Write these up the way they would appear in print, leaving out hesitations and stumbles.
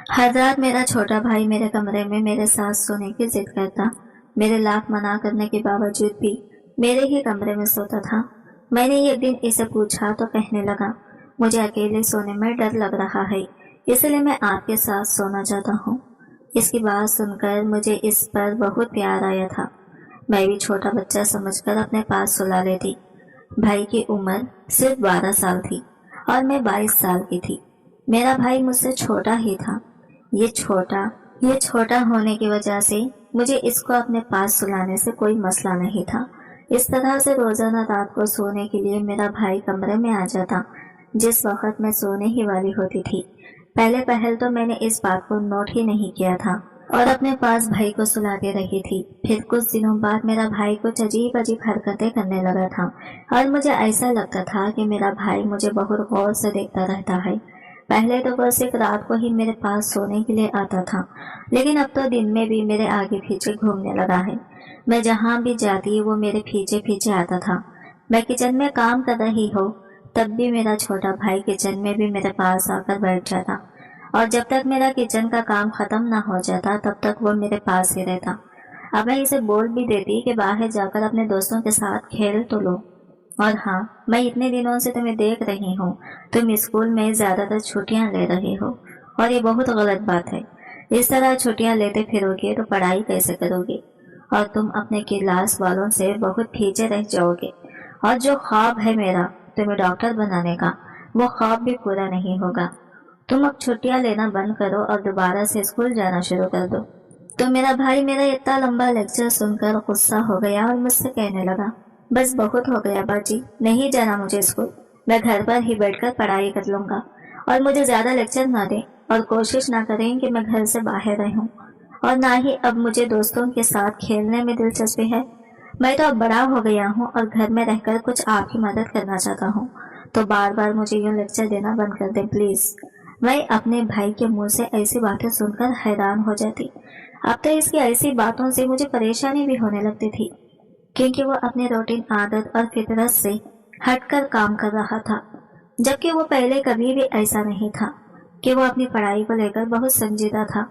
हर रात मेरा छोटा भाई मेरे कमरे में मेरे साथ सोने की जिद करता। मेरे लाख मना करने के बावजूद भी मेरे ही कमरे में सोता था। मैंने एक दिन इसे पूछा तो कहने लगा, मुझे अकेले सोने में डर लग रहा है, इसलिए मैं आपके साथ सोना चाहता हूँ। इसकी बात सुनकर मुझे इस पर बहुत प्यार आया था। मैं भी छोटा बच्चा समझकर अपने पास सुला लेती। भाई की उम्र सिर्फ 12 साल थी और मैं 22 साल की थी। मेरा भाई मुझसे छोटा ही था। ये छोटा होने की वजह से मुझे इसको अपने पास सुलाने से कोई मसला नहीं था। इस तरह से रोजाना रात को सोने के लिए मेरा भाई कमरे में आ जाता जिस वक्त मैं सोने ही वाली होती थी। पहले पहल तो मैंने इस बात को नोट ही नहीं किया था और अपने पास भाई को सुलाते रही थी। फिर कुछ दिनों बाद मेरा भाई कुछ अजीब अजीब हरकतें करने लगा था और मुझे ऐसा लगता था कि मेरा भाई मुझे बहुत गौर से देखता रहता है। पहले तो वो सिर्फ रात को ही मेरे पास सोने के लिए आता था, लेकिन अब तो दिन में भी मेरे आगे पीछे घूमने लगा है। मैं जहाँ भी जाती वो मेरे पीछे पीछे आता था। मैं किचन में काम कर रही हो तब भी मेरा छोटा भाई किचन में भी मेरे पास आकर बैठ जाता और जब तक मेरा किचन का काम खत्म ना हो जाता तब तक वो मेरे पास ही रहता। अब मैं इसे बोल भी देती कि बाहर जाकर अपने दोस्तों के साथ खेल तो लो। और हाँ, मैं इतने दिनों से तुम्हें देख रही हूँ, तुम स्कूल में ज्यादातर छुट्टियाँ ले रहे हो और ये बहुत गलत बात है। इस तरह छुट्टियाँ लेते फिरोगे तो पढ़ाई कैसे करोगे और तुम अपने क्लास वालों से बहुत पीछे रह जाओगे और जो ख्वाब है मेरा तुम्हें डॉक्टर बनाने का, वो ख्वाब भी पूरा नहीं होगा। तुम अब छुट्टियाँ लेना बंद करो और दोबारा से स्कूल जाना शुरू कर दो। तो मेरा भाई मेरा इतना लंबा लेक्चर सुनकर गुस्सा हो गया और मुझसे कहने लगा, बस बहुत हो गया बाजी, नहीं जाना मुझे स्कूल। मैं घर पर ही बैठकर पढ़ाई कर लूंगा और मुझे ज्यादा लेक्चर ना दें और कोशिश ना करें कि मैं घर से बाहर रहूं और ना ही अब मुझे दोस्तों के साथ खेलने में दिलचस्पी है। मैं तो अब बड़ा हो गया हूँ और घर में रहकर कुछ आपकी मदद करना चाहता हूँ, तो बार बार मुझे यूँ लेक्चर देना बंद कर दें प्लीज। मैं अपने भाई के मुंह से ऐसी बातें सुनकर हैरान हो जाती। अब तो इसकी ऐसी बातों से मुझे परेशानी भी होने लगती थी, क्योंकि वो अपने रूटीन आदत और फितरत से हटकर काम कर रहा था, जबकि वो पहले कभी भी ऐसा नहीं था कि वो अपनी पढ़ाई को लेकर बहुत संजीदा था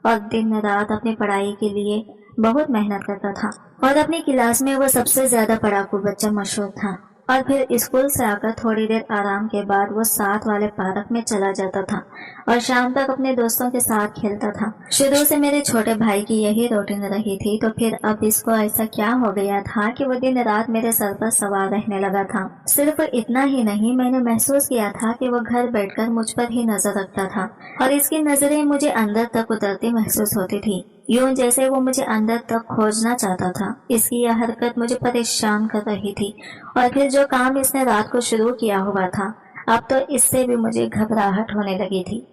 और दिन रात अपनी पढ़ाई के लिए बहुत मेहनत करता था और अपनी क्लास में वो सबसे ज्यादा पढ़ाकू बच्चा मशहूर था। और फिर स्कूल से आकर थोड़ी देर आराम के बाद वो साथ वाले पार्क में चला जाता था और शाम तक अपने दोस्तों के साथ खेलता था। शुरू से मेरे छोटे भाई की यही रूटीन रही थी, तो फिर अब इसको ऐसा क्या हो गया था कि वो दिन रात मेरे सर पर सवार रहने लगा था। सिर्फ इतना ही नहीं, मैंने महसूस किया था कि वो घर बैठकर मुझ पर ही नजर रखता था और इसकी नजरें मुझे अंदर तक उतरती महसूस होती थी, यूं जैसे वो मुझे अंदर तक खोजना चाहता था। इसकी यह हरकत मुझे परेशान कर रही थी और फिर जो काम इसने रात को शुरू किया हुआ था, अब तो इससे भी मुझे घबराहट होने लगी थी।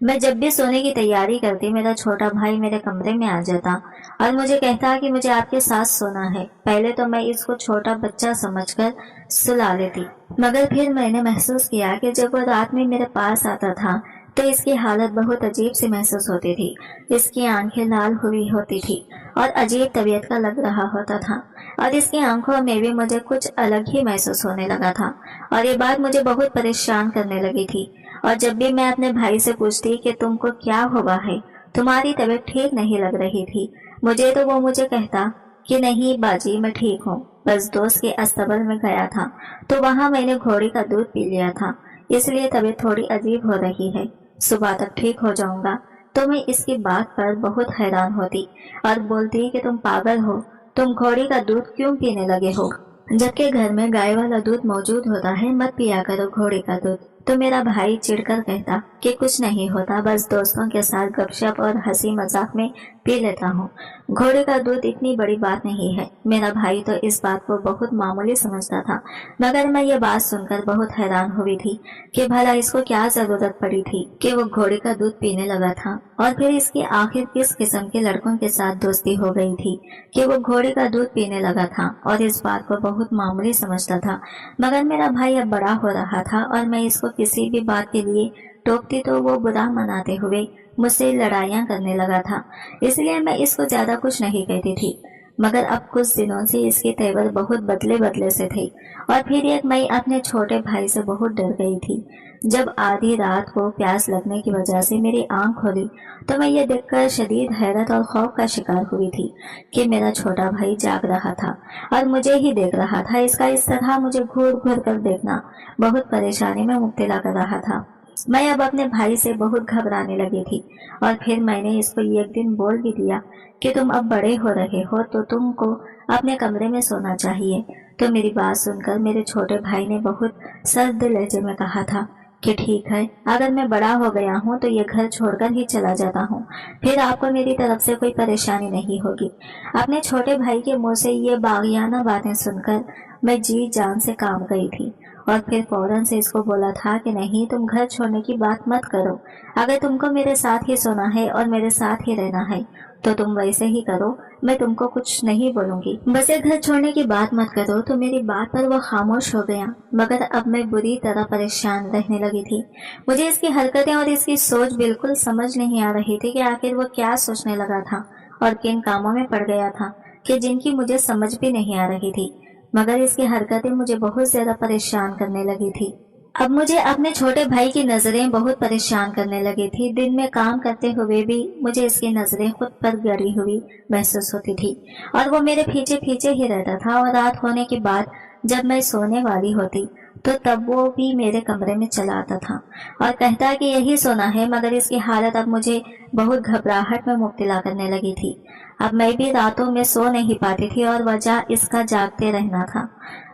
मैं जब भी सोने की तैयारी करती मेरा छोटा भाई मेरे कमरे में आ जाता और मुझे कहता कि मुझे आपके साथ सोना है। पहले तो मैं इसको छोटा बच्चा समझकर सुला लेती, मगर फिर मैंने महसूस किया कि जब वो रात में मेरे पास आता था तो इसकी हालत बहुत अजीब सी महसूस होती थी। इसकी आंखें लाल हुई होती थी और अजीब तबीयत का लग रहा होता था और इसकी आंखों में भी मुझे कुछ अलग ही महसूस होने लगा था और ये बात मुझे बहुत परेशान करने लगी थी। और जब भी मैं अपने भाई से पूछती कि तुमको क्या हुआ है, तुम्हारी तबीयत ठीक नहीं लग रही थी, तो वो मुझे कहता कि नहीं बाजी, मैं ठीक हूँ, बस दोस्त के अस्तबल में गया था तो वहाँ मैंने घोड़ी का दूध पी लिया था, इसलिए तबीयत थोड़ी अजीब हो रही है, सुबह तक ठीक हो जाऊंगा। तो मैं इसकी बात पर बहुत हैरान होती और बोलती कि तुम पागल हो, तुम घोड़ी का दूध क्यों पीने लगे हो, जबकि घर में गाय वाला दूध मौजूद होता है, मत पिया करो घोड़ी का दूध। तो मेरा भाई चिढ़कर कहता कि कुछ नहीं होता, बस दोस्तों के साथ गपशप और हंसी मजाक में पी लेता हूँ, घोड़े का दूध इतनी बड़ी बात नहीं है। मेरा भाई तो इस बात को बहुत मामूली समझता था, मगर मैं ये बात सुनकर बहुत हैरान हुई थी कि भला इसको क्या जरूरत पड़ी थी कि वो घोड़े का दूध पीने लगा था और फिर इसकी आखिर किस किस्म के लड़कों के साथ दोस्ती हो गई थी कि वो घोड़े का दूध पीने लगा था और इस बात को बहुत मामूली समझता था। मगर मेरा भाई अब बड़ा हो रहा था और मैं इसको किसी भी बात के लिए टोकती तो वो बुरा मनाते हुए मुझसे लड़ाइयाँ करने लगा था, इसलिए मैं इसको ज्यादा कुछ नहीं कहती थी। मगर अब कुछ दिनों से इसके तेवर बहुत बदले बदले से थे। और फिर एक मैं अपने छोटे भाई से बहुत डर गई थी। जब आधी रात को प्यास लगने की वजह से मेरी आंख खोली तो मैं ये देखकर शदीद हैरत और खौफ का शिकार हुई थी कि मेरा छोटा भाई जाग रहा था और मुझे ही देख रहा था। इसका इस तरह मुझे घूर घूर कर देखना बहुत परेशानी में मुब्तला कर रहा था। मैं अब अपने भाई से बहुत घबराने लगी थी और फिर मैंने इसको एक दिन बोल भी दिया कि तुम अब बड़े हो रहे हो तो तुमको अपने कमरे में सोना चाहिए। तो मेरी बात सुनकर मेरे छोटे भाई ने बहुत सर्द लहजे में कहा था कि ठीक है, अगर मैं बड़ा हो गया हूँ तो ये घर छोड़कर ही चला जाता हूँ, फिर आपको मेरी तरफ से कोई परेशानी नहीं होगी। अपने छोटे भाई के मुंह से ये बागियाना बातें सुनकर मैं जी जान से काम गई थी और फिर फौरन से इसको बोला था कि नहीं, तुम घर छोड़ने की बात मत करो। अगर तुमको मेरे साथ ही सोना है और मेरे साथ ही रहना है तो तुम वैसे ही करो, मैं तुमको कुछ नहीं बोलूंगी, बस ये घर छोड़ने की बात मत करो। तो मेरी बात पर वो खामोश हो गया। मगर अब मैं बुरी तरह परेशान रहने लगी थी। मुझे इसकी हरकतें और इसकी सोच बिल्कुल समझ नहीं आ रही थी कि आखिर वो क्या सोचने लगा था और किन कामों में पड़ गया था कि जिनकी मुझे समझ भी नहीं आ रही थी। मगर इसकी हरकतें मुझे बहुत ज्यादा परेशान करने लगी थी। अब मुझे अपने छोटे भाई की नजरें बहुत परेशान करने लगी थी। दिन में काम करते हुए भी मुझे इसकी नजरें खुद पर गड़ी हुई महसूस होती थी और वो मेरे पीछे पीछे ही रहता था। और रात होने के बाद जब मैं सोने वाली होती तो तब वो भी मेरे कमरे में चला आता था और कहता कि यही सोना है। मगर इसकी हालत अब मुझे बहुत घबराहट में मुब्तला करने लगी थी। अब मैं भी रातों में सो नहीं पाती थी और वजह इसका जागते रहना था।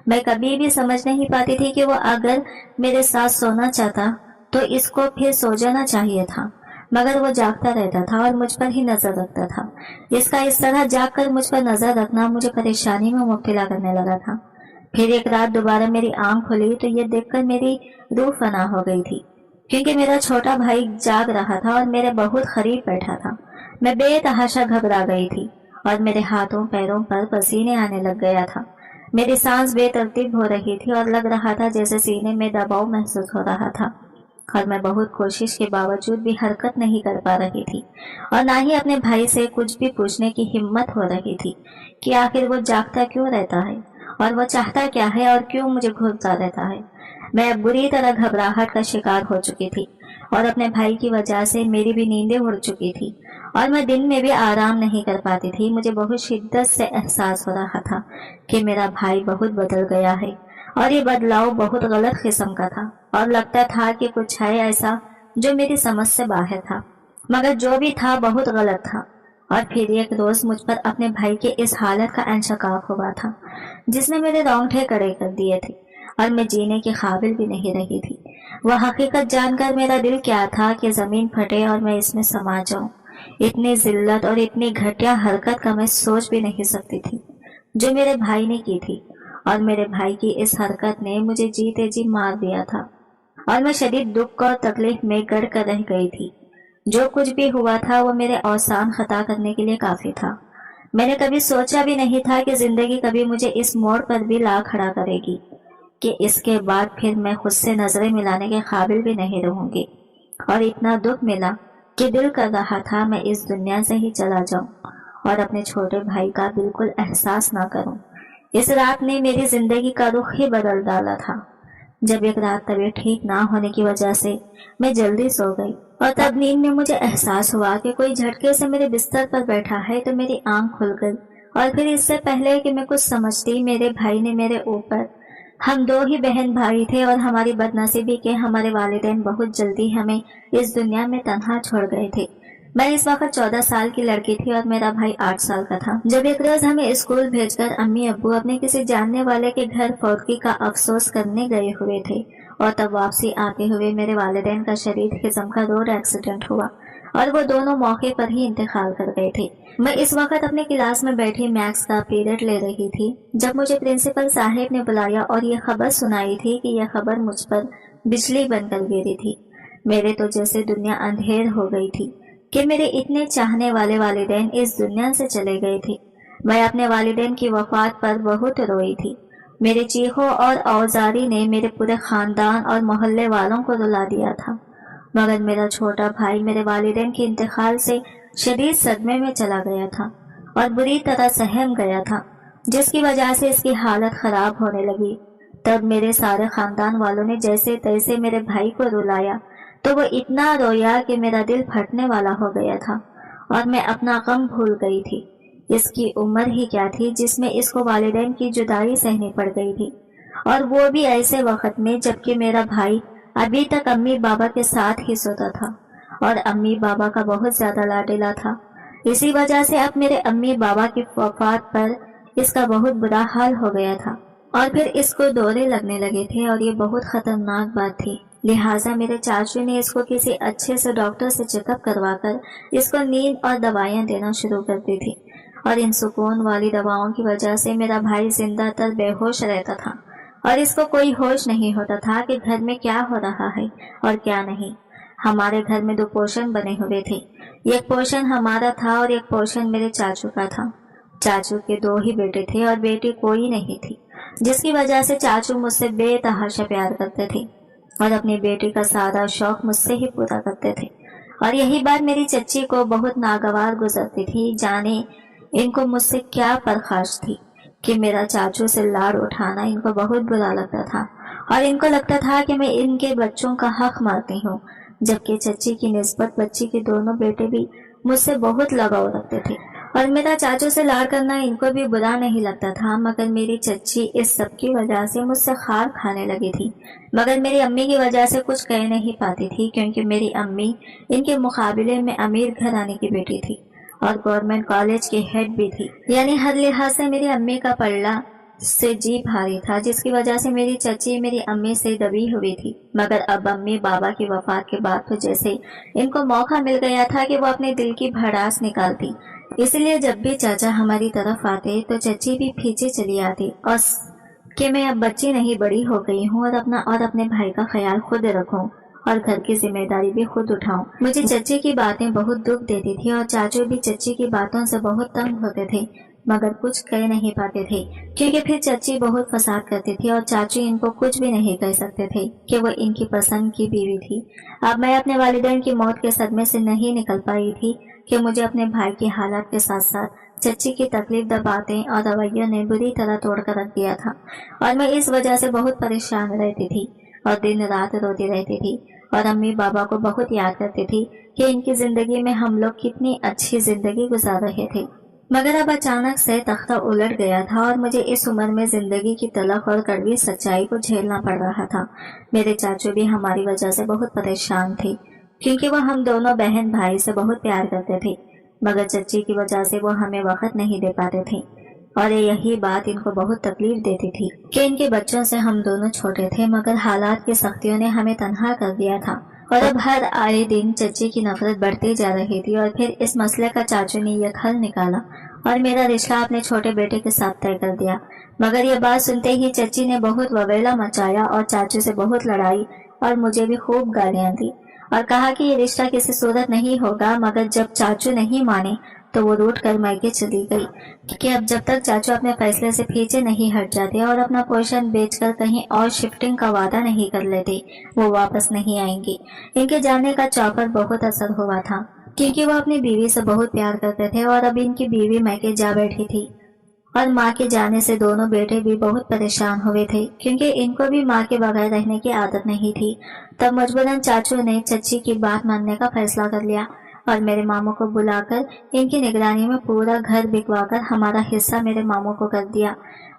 मैं कभी भी समझ नहीं पाती थी कि वो अगर मेरे साथ सोना चाहता तो इसको फिर सो जाना चाहिए था, मगर वो जागता रहता था और मुझ पर ही नजर रखता था। इसका इस तरह जाग कर मुझ पर नजर रखना मुझे परेशानी में मुब्तला करने लगा था। फिर एक रात दोबारा मेरी आंख खुली तो ये देखकर मेरी रूह फना हो गई थी, क्योंकि मेरा छोटा भाई जाग रहा था और मेरे बहुत करीब बैठा था। मैं बेतहाशा घबरा गई थी और मेरे हाथों पैरों पर पसीने आने लग गया था। मेरी सांस बेतरतीब हो रही थी और लग रहा था जैसे सीने में दबाव महसूस हो रहा था और मैं बहुत कोशिश के बावजूद भी हरकत नहीं कर पा रही थी और ना ही अपने भाई से कुछ भी पूछने की हिम्मत हो रही थी कि आखिर वो जागता क्यों रहता है और वो चाहता क्या है और क्यों मुझे घूरता रहता है। मैं बुरी तरह घबराहट का शिकार हो चुकी थी और अपने भाई की वजह से मेरी भी नींदें उड़ चुकी थी और मैं दिन में भी आराम नहीं कर पाती थी। मुझे बहुत शिद्दत से एहसास हो रहा था कि मेरा भाई बहुत बदल गया है और ये बदलाव बहुत गलत किस्म का था और लगता था कि कुछ है ऐसा जो मेरी समझ से बाहर था, मगर जो भी था बहुत गलत था। और फिर एक रोज मुझ पर अपने भाई के इस हालत का इंशकाफ हुआ था जिसने मेरे रोंगटे खड़े कर दिए थे और मैं जीने के काबिल भी नहीं रही थी। वह हकीकत जानकर मेरा दिल क्या था कि जमीन फटे और मैं इसमें समा जाऊं। इतनी जिल्लत और इतनी घटिया हरकत का मैं सोच भी नहीं सकती थी जो मेरे भाई ने की थी और मेरे भाई की इस हरकत ने मुझे जीते जी मार दिया था और मैं शदीद दुख और तकलीफ में गड़ कर रह गई थी। जो कुछ भी हुआ था वो मेरे औसान खता करने के लिए काफी था। मैंने कभी सोचा भी नहीं था कि जिंदगी कभी मुझे इस मोड़ पर भी ला खड़ा करेगी कि इसके बाद फिर मैं खुद से नजरें मिलाने के काबिल भी नहीं रहूंगी। और इतना दुख मिला कि दिल कर रहा था मैं इस दुनिया से ही चला जाऊं और अपने छोटे भाई का बिल्कुल एहसास ना करूं। इस रात ने मेरी जिंदगी का रुख ही बदल डाला था। जब एक रात तबीयत ठीक ना होने की वजह से मैं जल्दी सो गई और तब नींद में मुझे एहसास हुआ कि कोई झटके से मेरे बिस्तर पर बैठा है तो मेरी आंख खुल गई। और फिर इससे पहले कि मैं कुछ समझती मेरे भाई ने मेरे ऊपर, हम दो ही बहन भाई थे और हमारी बदनसीबी के हमारे वालिदैन बहुत जल्दी हमें इस दुनिया में तन्हा छोड़ गए थे। मैं इस वक्त 14 साल की लड़की थी और मेरा भाई 8 साल का था। जब एक रोज हमें स्कूल भेजकर अम्मी अब्बू अपने किसी जानने वाले के घर फौतगी का अफसोस करने गए हुए थे और तब वापसी आते हुए मेरे वालिदैन का शदीद किस्म का रोड एक्सीडेंट हुआ और वो दोनों मौके पर ही इंतकाल कर गए थे। मैं इस वक्त अपने क्लास में बैठी मैथ्स का पीरियड ले रही थी जब मुझे प्रिंसिपल साहब ने बुलाया और ये खबर सुनाई थी कि यह खबर मुझ पर बिजली बनकर गिरी थी। मेरे तो जैसे दुनिया अंधेर हो गई थी कि मेरे इतने चाहने वाले वालिदैन इस दुनिया से चले गए थे। मैं अपने वालिदैन की वफात पर बहुत रोई थी। मेरे चीखों और औजारी ने मेरे पूरे खानदान और मोहल्ले वालों को रुला दिया था, मगर मेरा छोटा भाई मेरे वालिदैन के इंतकाल से शदीद सदमे में चला गया था और बुरी तरह सहम गया था, जिसकी वजह से इसकी हालत खराब होने लगी। तब मेरे सारे खानदान वालों ने जैसे तैसे मेरे भाई को रुलाया, तो वो इतना रोया कि मेरा दिल फटने वाला हो गया था और मैं अपना गम भूल गई थी। इसकी उम्र ही क्या थी जिसमें इसको वालिदैन की जुदाई सहनी पड़ गई थी, और वो भी ऐसे वक्त में जबकि मेरा भाई अभी तक अम्मी बाबा के साथ ही सोता था और अम्मी बाबा का बहुत ज्यादा लाडला था। इसी वजह से अब मेरे अम्मी बाबा की वफात पर इसका बहुत बुरा हाल हो गया था और फिर इसको दौरे लगने लगे थे और ये बहुत खतरनाक बात थी। लिहाजा मेरे चाचू ने इसको किसी अच्छे से डॉक्टर से चेकअप करवाकर इसको नींद और दवाइयाँ देना शुरू कर दी थी, और इन सुकून वाली दवाओं की वजह से मेरा भाई जिंदातर बेहोश रहता था और इसको कोई होश नहीं होता था कि घर में क्या हो रहा है और क्या नहीं। हमारे घर में 2 पोर्शन बने हुए थे, एक पोर्शन हमारा था और एक पोर्शन मेरे चाचू का था। चाचू के 2 ही बेटे थे और बेटी कोई नहीं थी, जिसकी वजह से चाचू मुझसे बेतहाशा प्यार करते थे और अपनी बेटी का सारा शौक मुझसे ही पूरा करते थे। और यही बात मेरी चच्ची को बहुत नागवार गुजरती थी। जाने इनको मुझसे क्या परखाश थी कि मेरा चाचू से लाड़ उठाना इनको बहुत बुरा लगता था और इनको लगता था कि मैं इनके बच्चों का हक मारती हूँ, जबकि चच्ची की निस्बत बच्ची के दोनों बेटे भी मुझसे बहुत लगाव रखते थे और मेरा चाचू से लाड़ करना इनको भी बुरा नहीं लगता था। मगर मेरी चच्ची इस सब की वजह से मुझसे खार खाने लगी थी, मगर मेरी अम्मी की वजह से कुछ कह नहीं पाती थी, क्योंकि मेरी अम्मी इनके मुकाबले में अमीर घराने की बेटी थी और गवर्नमेंट कॉलेज की हेड भी थी। यानी हर लिहाज से मेरी अम्मी का पल्ला से जी भारी था, जिसकी वजह से मेरी चच्ची मेरी अम्मी से दबी हुई थी। मगर अब अम्मी बाबा की वफात के बाद तो जैसे इनको मौका मिल गया था कि वो अपने दिल की भड़ास निकालती, इसलिए जब भी चाचा हमारी तरफ आते तो चच्ची भी पीछे चली आती और कि मैं अब बच्ची नहीं बड़ी हो गई हूँ और अपने भाई का ख्याल खुद रखूं और घर की जिम्मेदारी भी खुद उठाऊं। मुझे चच्ची की बातें बहुत दुख देती थी और चाचू भी चच्ची की बातों से बहुत तंग होते थे, मगर कुछ कह नहीं पाते थे, क्योंकि फिर चच्ची बहुत फसाद करती थी और चाचू इनको कुछ भी नहीं कह सकते थे कि वो इनकी पसंद की बीवी थी। अब मैं अपने वालिदैन की मौत के सदमे से नहीं निकल पाई थी कि मुझे अपने भाई की हालत के साथ साथ चच्ची की तकलीफ दबाते और रवैयों ने बुरी तरह तोड़ कर रख दिया था और मैं इस वजह से बहुत परेशान रहती थी और दिन रात रोती रहती थी और अम्मी बाबा को बहुत याद करती थी कि इनकी जिंदगी में हम लोग कितनी अच्छी जिंदगी गुजार रहे थे। मगर अब अचानक से तख्ता उलट गया था और मुझे इस उम्र में जिंदगी की तलख और कड़वी सच्चाई को झेलना पड़ रहा था। मेरे चाचू भी हमारी वजह से बहुत परेशान थे, क्योंकि वो हम दोनों बहन भाई से बहुत प्यार करते थे, मगर चच्ची की वजह से वो हमें वक्त नहीं दे पाते थे और यही बात इनको बहुत तकलीफ देती थी कि इनके बच्चों से हम दोनों छोटे थे, मगर हालात की सख्तियों ने हमें तन्हा कर दिया था और अब हर आए दिन चच्ची की नफरत बढ़ती जा रही थी। और फिर इस मसले का चाचू ने यह हल निकाला और मेरा रिश्ता अपने छोटे बेटे के साथ तय कर दिया। मगर यह बात सुनते ही चच्ची ने बहुत ववेला मचाया और चाचू से बहुत लड़ाई और मुझे भी खूब गालियां दी और कहा कि ये रिश्ता किसी सूरत नहीं होगा। मगर जब चाचू नहीं माने तो वो रूठ कर मायके चली गई कि अब जब तक चाचू अपने फैसले से पीछे नहीं हट जाते और अपना पोर्शन बेचकर कहीं और शिफ्टिंग का वादा नहीं कर लेते, वो वापस नहीं आएंगी। इनके जाने का चौपर बहुत असर हुआ था, क्योंकि वो अपनी बीवी से बहुत प्यार करते थे और अब इनकी बीवी मायके जा बैठी थी और माँ के जाने से दोनों बेटे भी बहुत परेशान हुए थे, क्योंकि इनको भी माँ के बगैर रहने की आदत नहीं थी। तब मजबूरन चाचू ने चच्ची की बात मानने का फैसला कर लिया और मेरे मामू को बुलाकर इनकी निगरानी में पूरा घर बिकवाकर हमारा हिस्सा मेरे मामू को कर दिया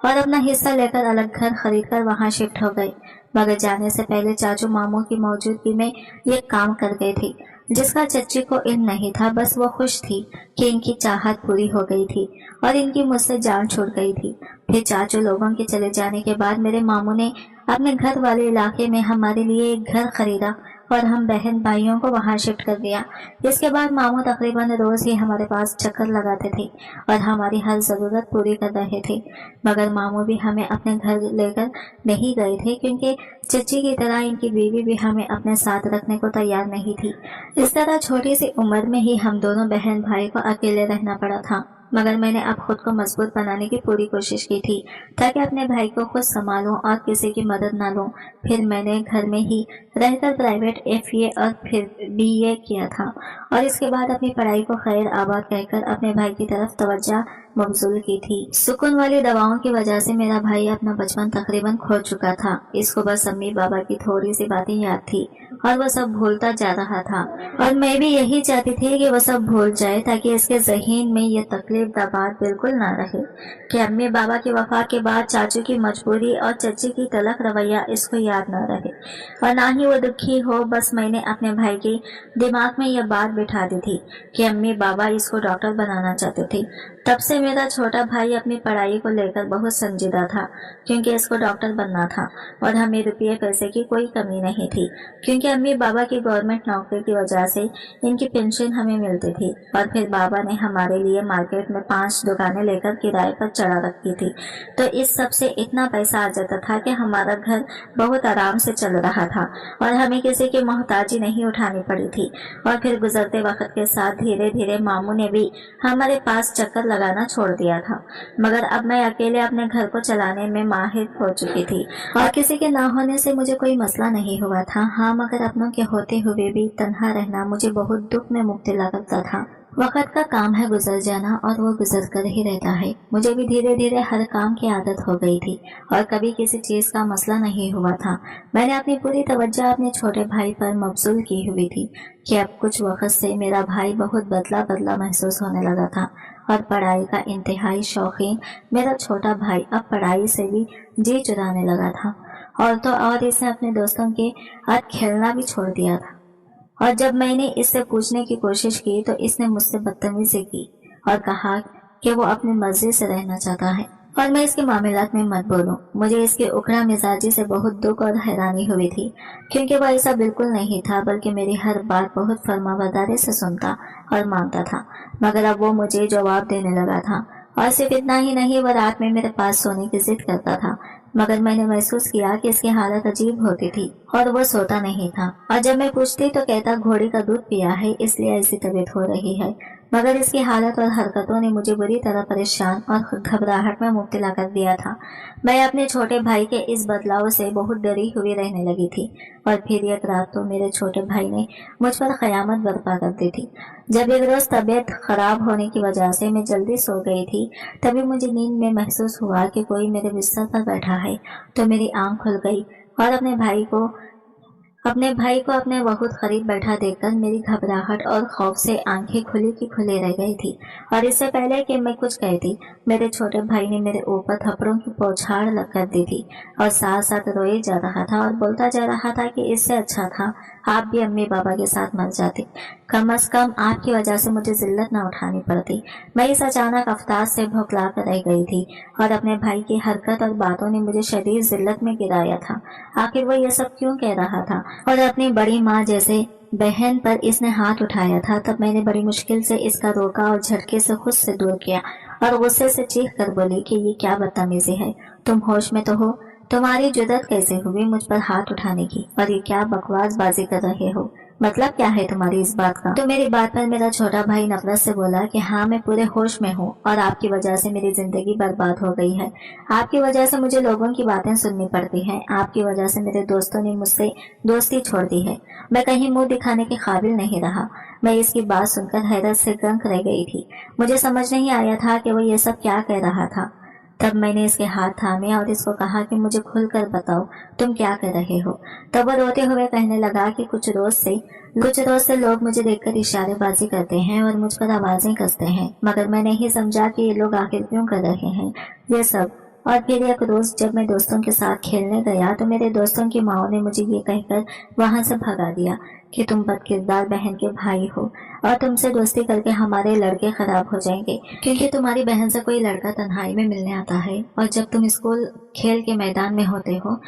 और अपना हिस्सा लेकर अलग घर खरीदकर वहां शिफ्ट हो गए। मगर जाने से पहले चाचू मामू की मौजूदगी में ये काम कर गए थे, जिसका चच्ची को इल्म नहीं था। बस वो खुश थी कि इनकी चाहत पूरी हो गई थी और इनकी मुझसे जान छूट गई थी। फिर चाचू लोगों के चले जाने के बाद मेरे मामू ने अपने घर वाले इलाके में हमारे लिए एक घर खरीदा और हम बहन भाइयों को वहां शिफ्ट कर दिया। इसके बाद मामू तकरीबन रोज ही हमारे पास चक्कर लगाते थे और हमारी हर जरूरत पूरी कर रहे थे। मगर मामू भी हमें अपने घर लेकर नहीं गए थे, क्योंकि चच्ची की तरह इनकी बीवी भी हमें अपने साथ रखने को तैयार नहीं थी। इस तरह छोटी सी उम्र में ही हम दोनों बहन भाई को अकेले रहना पड़ा था मगर मैंने अब खुद को मजबूत बनाने की पूरी कोशिश की थी ताकि अपने भाई को खुद संभालूं और किसी की मदद ना लूं। फिर मैंने घर में ही रहकर प्राइवेट FA और फिर BA किया था और इसके बाद अपनी पढ़ाई को खैर आबाद कहकर अपने भाई की तरफ तवज्जो मबजूल की थी। सुकून वाली दवाओं की वजह से मेरा भाई अपना बचपन तकरीबन खो चुका था। इसको बस अम्मी बाबा की थोड़ी सी बातें याद थी और वो सब भूलता जा रहा था और मैं भी यही चाहती थी कि वो सब भूल जाए ताकि इसके ज़हन में ये तकलीफ दा बात बिल्कुल ना रहे कि अम्मी बाबा की वफा के बाद चाचू की मजबूरी और चची की तलख रवैया इसको याद न रहे और ना ही वो दुखी हो। बस मैंने अपने भाई के दिमाग में यह बात बिठा दी थी कि अम्मी बाबा इसको डॉक्टर बनाना चाहते थे। तब से मेरा छोटा भाई अपनी पढ़ाई को लेकर बहुत संजीदा था क्योंकि इसको डॉक्टर बनना था और हमें रुपये पैसे की कोई कमी नहीं थी क्योंकि अम्मी बाबा की गवर्नमेंट नौकरी की वजह से इनकी पेंशन हमें मिलती थी। और फिर बाबा ने हमारे लिए मार्केट में 5 दुकानें लेकर किराए पर चढ़ा रखी थी, तो इस सब से इतना पैसा आ जाता था कि हमारा घर बहुत आराम से चल रहा था और हमें किसी की मोहताजी नहीं उठानी पड़ी थी। और फिर गुजरते वक्त के साथ धीरे धीरे मामू ने भी हमारे पास चक्कर लगाना छोड़ दिया था, मगर अब मैं अकेले अपने घर को चलाने में माहिर हो चुकी थी और किसी के ना होने से मुझे कोई मसला नहीं हुआ था। हाँ, मगर अपनों के होते हुए भी तन्हा रहना मुझे बहुत दुख में मुब्तला करता था। वक्त का काम है गुजर जाना और वो गुजर कर ही रहता है। मुझे भी धीरे धीरे हर काम की आदत हो गई थी और कभी किसी चीज़ का मसला नहीं हुआ था। मैंने अपनी पूरी तवज्जो अपने छोटे भाई पर मबजूल की हुई थी कि अब कुछ वक्त से मेरा भाई बहुत बदला बदला महसूस होने लगा था और पढ़ाई का इंतहाई शौकीन मेरा छोटा भाई अब पढ़ाई से भी जी चुराने लगा था और तो और इसने अपने दोस्तों के साथ खेलना भी छोड़ दिया था। और जब मैंने इससे पूछने की कोशिश की तो इसने मुझसे बदतमीजी की और कहा कि वो अपनी मर्जी से रहना चाहता है और मैं इसके मामलात में मत बोलूं। मुझे इसके उखड़ा मिजाजी से बहुत दुख और हैरानी हुई थी क्योंकि वो ऐसा बिल्कुल नहीं था, बल्कि मेरी हर बात बहुत फर्माबरदारी से सुनता और मानता था। मगर अब वो मुझे जवाब देने लगा था और सिर्फ इतना ही नहीं, वो रात में मेरे पास सोने की जिद करता था। मगर मैंने महसूस किया कि इसकी हालत अजीब होती थी और वो सोता नहीं था और जब मैं पूछती तो कहता घोड़ी का दूध पिया है इसलिए ऐसी तबीयत हो रही है। मगर इसकी हालत और हरकतों ने मुझे बुरी तरह परेशान और घबराहट में मुब्तला कर दिया था। मैं अपने छोटे भाई के इस बदलाव से बहुत डरी हुई रहने लगी थी और फिर एक रात तो मेरे छोटे भाई ने मुझ पर क़यामत बर्पा कर दी थी। जब एक रोज़ तबीयत खराब होने की वजह से मैं जल्दी सो गई थी, तभी मुझे नींद में महसूस हुआ कि कोई मेरे बिस्तर पर बैठा है। तो मेरी आंख खुल गई और अपने भाई को अपने बहुत करीब बैठा देखकर मेरी घबराहट और खौफ से आंखें खुली की खुली रह गई थी। और इससे पहले कि मैं कुछ कहती, मेरे छोटे भाई ने मेरे ऊपर थप्पड़ों की बौछार लग कर दी थी और साथ साथ रोए जा रहा था और बोलता जा रहा था कि इससे अच्छा था आप भी अम्मी बाबा के साथ मर जाते, कम अज कम आपकी वजह से मुझे जिल्लत न उठानी पड़ती। मैं इस अचानक अवतार से भौंकला कर रह गई थी और अपने भाई की हरकत और बातों ने मुझे शदीद जिल्लत में गिराया था। आखिर वो ये सब क्यों कह रहा था? और अपनी बड़ी माँ जैसे बहन पर इसने हाथ उठाया था। तब मैंने बड़ी मुश्किल से इसका रोका और झटके से खुद से दूर किया और गुस्से से चीख कर बोली कि ये क्या बदतमीजी है, तुम होश में तो हो? तुम्हारी जुर्रत कैसे हुई मुझ पर हाथ उठाने की? और ये क्या बकवास बाजी कर रहे हो? मतलब क्या है तुम्हारी इस बात का? तो मेरी बात पर मेरा छोटा भाई नफरत से बोला कि हाँ, मैं पूरे होश में हूँ और आपकी वजह से मेरी जिंदगी बर्बाद हो गई है। आपकी वजह से मुझे लोगों की बातें सुननी पड़ती हैं। आपकी वजह से मेरे दोस्तों ने मुझसे दोस्ती छोड़ दी है। मैं कहीं मुंह दिखाने के काबिल नहीं रहा। मैं इसकी बात सुनकर हैरत से दंग रह गई थी। मुझे समझ नहीं आया था कि वो ये सब क्या कह रहा था। तब मैंने इसके हाथ थामे और इसको कहा कि मुझे खुलकर बताओ तुम क्या कर रहे हो। तब वो रोते हुए कहने लगा कि कुछ रोज से लोग मुझे देखकर इशारेबाजी करते हैं और मुझ पर आवाजें कसते हैं, मगर मैं नहीं समझा कि ये लोग आखिर क्यों कर रहे हैं ये सब। और फिर एक रोज जब मैं दोस्तों के साथ खेलने गया तो मेरे दोस्तों की माओ ने मुझे ये कहकर वहां से भगा दिया कि तुम बदकिरदार बहन के भाई हो और तुमसे दोस्ती करके हमारे लड़के खराब हो जाएंगे क्योंकि तुम्हारी बहन से कोई लड़का तन्हाई में मिलने आता है और जब तुम स्कूल खेल के मैदान में होते हो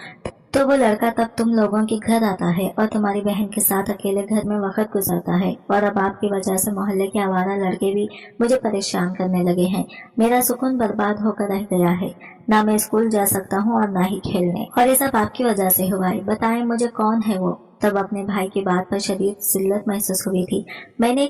तो वो लड़का तब तुम लोगों के घर आता है और तुम्हारी बहन के साथ अकेले घर में वक्त गुजारता है। और अब आपकी वजह से मोहल्ले के आवारा लड़के भी मुझे परेशान करने लगे हैं। मेरा सुकून बर्बाद होकर रह गया है। ना मैं स्कूल जा सकता हूँ और ना ही खेलने, और ये सब आपकी वजह से हुआ है। बताएं मुझे कौन है वो तब अपने भाई की बात पर शदीद जिल्लत महसूस हुई थी। मैंने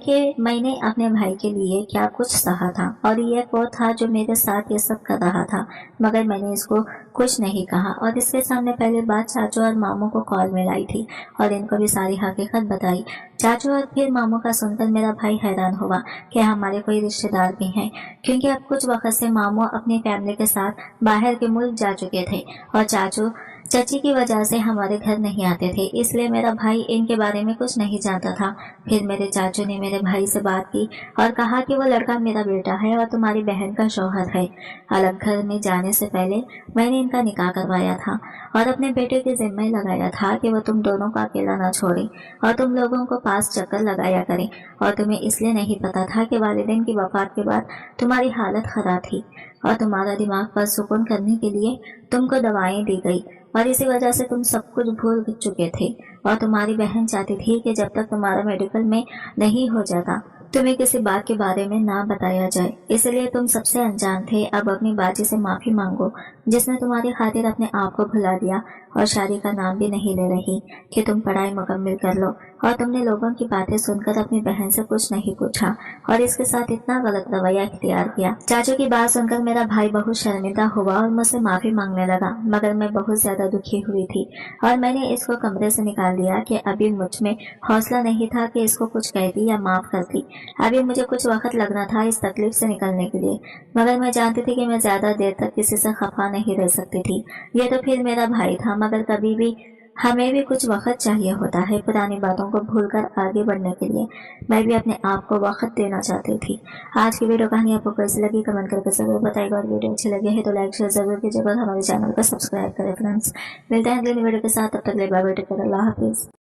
अपने भाई के लिए क्या कुछ सहा था, और ये वो था जो मेरे साथ ये सब कर रहा था, मगर मैंने इसको कुछ नहीं कहा और इसके सामने पहली बात चाचू और मामू को कॉल मिलाई थी और इनको भी सारी हकीकत बताई। चाचू और फिर मामू का सुनकर मेरा भाई हैरान हुआ कि हमारे कोई रिश्तेदार भी हैं, क्योंकि अब कुछ वक्त से मामू अपनी फैमिली के साथ बाहर के मुल्क जा चुके थे और चाचू चाची की वजह से हमारे घर नहीं आते थे, इसलिए मेरा भाई इनके बारे में कुछ नहीं जानता था। फिर मेरे चाचू ने मेरे भाई से बात की और कहा कि वो लड़का मेरा बेटा है और तुम्हारी बहन का शौहर है। अलग घर में जाने से पहले मैंने इनका निकाह करवाया था और अपने बेटे के जिम्मे लगाया था कि वो तुम दोनों को अकेला न छोड़े और तुम लोगों को पास चक्कर लगाया करें। और तुम्हें इसलिए नहीं पता था कि वालिदैन की वफात के बाद तुम्हारी हालत खराब थी और तुम्हारा दिमाग पर सुकून करने के लिए तुमको दवाएं दी गई और इसी वजह से तुम सब कुछ भूल चुके थे। और तुम्हारी बहन चाहती थी कि जब तक तुम्हारा मेडिकल में नहीं हो जाता तुम्हें किसी बात के बारे में ना बताया जाए, इसलिए तुम सबसे अनजान थे। अब अपनी बाजी से माफी मांगो जिसने तुम्हारी खातिर अपने आप को भुला दिया और शादी का नाम भी नहीं ले रही कि तुम पढ़ाई मुकम्मल कर लो। और तुमने लोगों की बातें सुनकर अपनी बहन से कुछ नहीं पूछा और इसके साथ इतना गलत रवैया इख्तियार किया। चाचू की बात सुनकर मेरा भाई बहुत शर्मिंदा हुआ और मुझसे माफी मांगने लगा, मगर मैं बहुत ज्यादा दुखी हुई थी और मैंने इसको कमरे से निकाल दिया कि अभी मुझ में हौसला नहीं था कि इसको कुछ कहती या माफ करती। अभी मुझे कुछ वक्त लगना था इस तकलीफ से निकलने के लिए, मगर मैं जानती थी कि मैं ज्यादा देर तक किसी से खफा नहीं रह सकती थी। ये तो फिर मेरा भाई था, मगर कभी भी हमें भी कुछ वक्त चाहिए होता है पुरानी बातों को भूलकर आगे बढ़ने के लिए। मैं भी अपने आप को वक्त देना चाहती थी। आज की वीडियो कहानी आपको कैसी लगी कमेंट करके जरूर बताइएगा और वीडियो अच्छी लगी है तो लाइक शेयर जरूर कीजिएगा और हमारे चैनल को सब्सक्राइब करें। फ्रेंड्स, मिलते हैं अगली वीडियो के साथ, तब तक के लिए बाय बाय, टेक केयर, अल्लाह हाफिज।